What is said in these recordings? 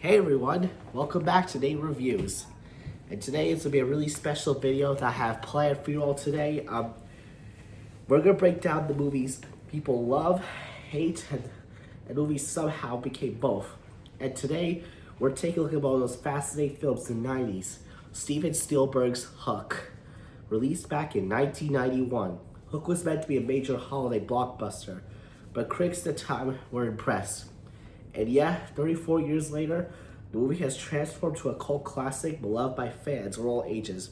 Hey everyone, welcome back to Nate Reviews. And today is going to be a really special video that I have planned for you all today. We're going to break down the movies people love, hate, and movies somehow became both. And today, we're taking a look at one of those fascinating films in the 90s, Steven Spielberg's Hook. Released back in 1991, Hook was meant to be a major holiday blockbuster, but critics at the time were impressed. And yeah, 34 years later, the movie has transformed to a cult classic beloved by fans of all ages.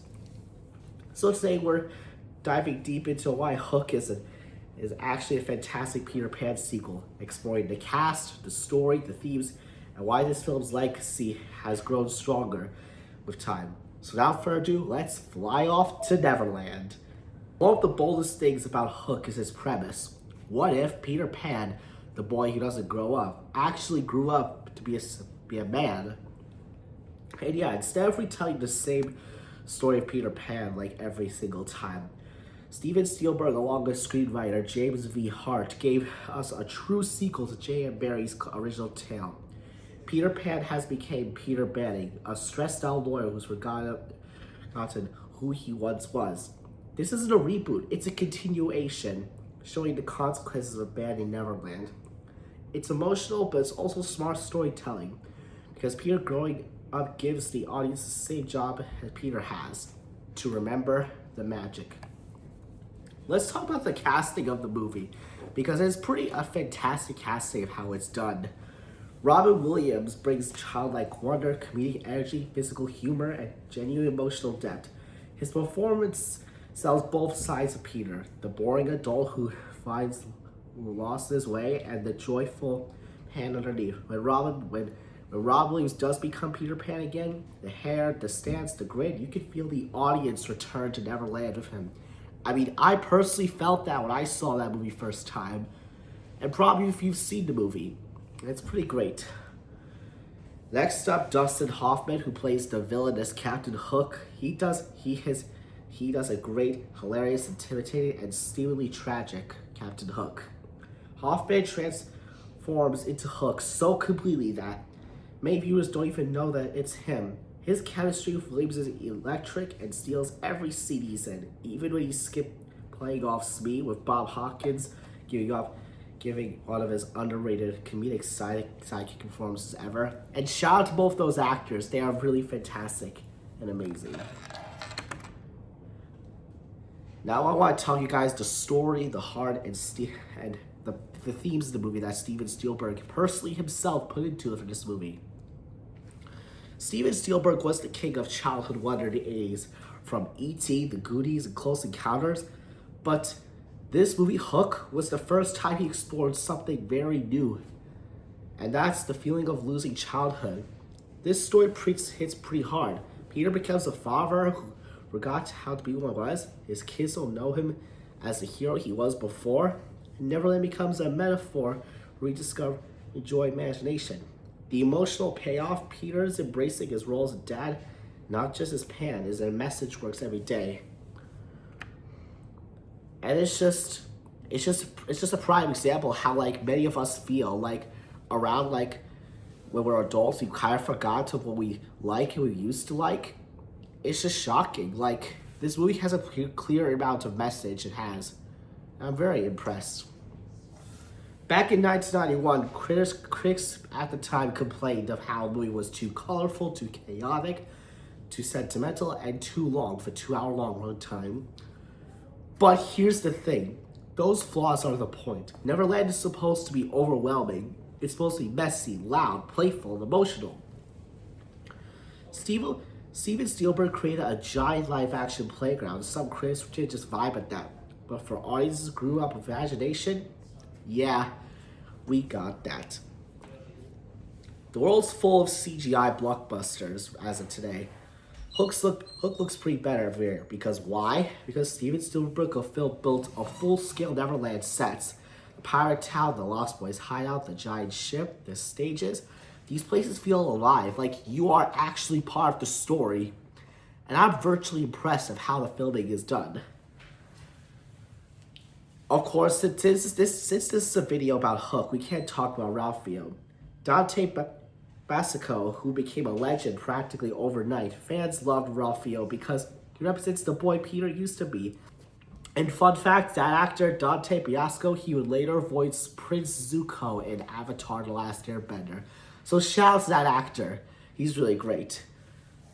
So today we're diving deep into why Hook is actually a fantastic Peter Pan sequel, exploring the cast, the story, the themes, and why this film's legacy has grown stronger with time. So without further ado, let's fly off to Neverland. One of the boldest things about Hook is his premise. What if Peter Pan, the boy who doesn't grow up, actually grew up to be a man? And yeah, instead of retelling the same story of Peter Pan like every single time, Steven Spielberg, along with screenwriter James V. Hart, gave us a true sequel to J.M. Barrie's original tale. Peter Pan has become Peter Banning, a stressed-out lawyer who's forgotten who he once was. This isn't a reboot, it's a continuation, showing the consequences of abandoning Neverland. It's emotional, but it's also smart storytelling, because Peter growing up gives the audience the same job as Peter has, to remember the magic. Let's talk about the casting of the movie, because it's a fantastic casting of how it's done. Robin Williams brings childlike wonder, comedic energy, physical humor, and genuine emotional depth. His performance sells both sides of Peter, the boring adult who finds lost his way, and the joyful Pan underneath. When Rob Williams does become Peter Pan again, the hair, the stance, the grin, you can feel the audience return to Neverland with him. I mean, I personally felt that when I saw that movie first time, and probably if you've seen the movie. It's pretty great. Next up, Dustin Hoffman, who plays the villain as Captain Hook. He does a great, hilarious, intimidating, and steamingly tragic Captain Hook. Hoffman transforms into Hook so completely that many viewers don't even know that it's him. His chemistry with Williams is electric and steals every scene he's in, even when he skipped playing off Smee with Bob Hawkins, giving one of his underrated comedic sidekick performances ever. And shout out to both those actors. They are really fantastic and amazing. Now I want to tell you guys the story, the heart, and the themes of the movie that Steven Spielberg personally himself put into it for this movie. Steven Spielberg was the king of childhood wonder in the 80s, from E.T., The Goonies, and Close Encounters, but this movie, Hook, was the first time he explored something very new, and that's the feeling of losing childhood. This story hits pretty hard. Peter becomes a father who forgot how to be who he was. His kids don't know him as the hero he was before. And Neverland becomes a metaphor where we discover joy and imagination. The emotional payoff, Peter's embracing his role as a dad, not just as Pan, is a message works every day. And it's just a prime example of how many of us feel around when we're adults, we kind of forgot what we like and we used to like. It's just shocking. This movie has a clear amount of message it has. I'm very impressed. Back in 1991, critics at the time complained of how the movie was too colorful, too chaotic, too sentimental, and too long for 2-hour-long runtime. But here's the thing, those flaws are the point. Neverland is supposed to be overwhelming. It's supposed to be messy, loud, playful, and emotional. Steven Spielberg created a giant live-action playground. Some critics did just vibe at that. But for audiences who grew up with imagination, yeah, we got that. The world's full of CGI blockbusters as of today. Hook looks pretty better here, because why? Because Steven Spielberg built a full-scale Neverland sets. The pirate town, the Lost Boys hideout, the giant ship, the stages. These places feel alive, like you are actually part of the story. And I'm virtually impressed of how the filming is done. Of course, since this is a video about Hook, we can't talk about Ralph Fiennes. Dante Basico, who became a legend practically overnight. Fans loved Ralphio because he represents the boy Peter used to be. And fun fact, that actor, Dante Biasco, he would later voice Prince Zuko in Avatar The Last Airbender. So shout out to that actor. He's really great.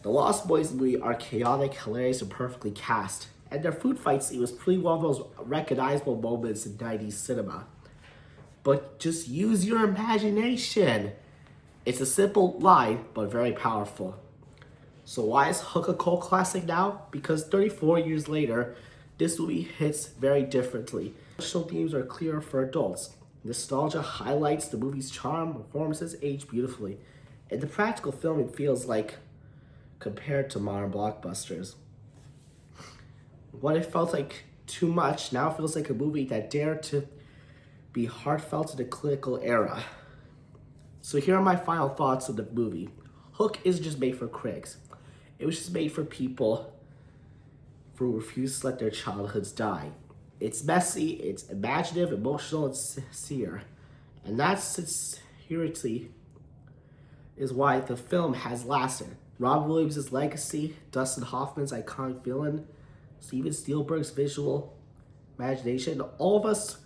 The Lost Boys movie are chaotic, hilarious, and perfectly cast. And their food fight scene was pretty one of those recognizable moments in 90s cinema. But just use your imagination. It's a simple line, but very powerful. So why is Hook a cult classic now? Because 34 years later, this movie hits very differently. Social themes are clearer for adults. Nostalgia highlights the movie's charm, performances age beautifully, and the practical filming feels like compared to modern blockbusters. What it felt like too much now feels like a movie that dared to be heartfelt in the clinical era. So here are my final thoughts of the movie. Hook isn't just made for critics. It was just made for people who refuse to let their childhoods die. It's messy, it's imaginative, emotional, and sincere. And that sincerity is why the film has lasted. Rob Williams' legacy, Dustin Hoffman's iconic villain, Steven Spielberg's visual imagination, all of us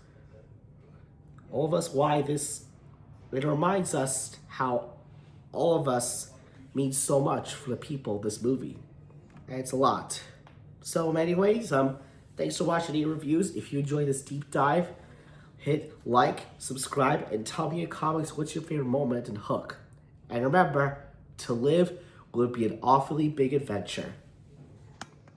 why this, it reminds us how all of us mean so much for the people of this movie. And it's a lot. So anyways, thanks for watching the reviews. If you enjoyed this deep dive, hit like, subscribe, and tell me in comments what's your favorite moment in Hook. And remember, to live will be an awfully big adventure.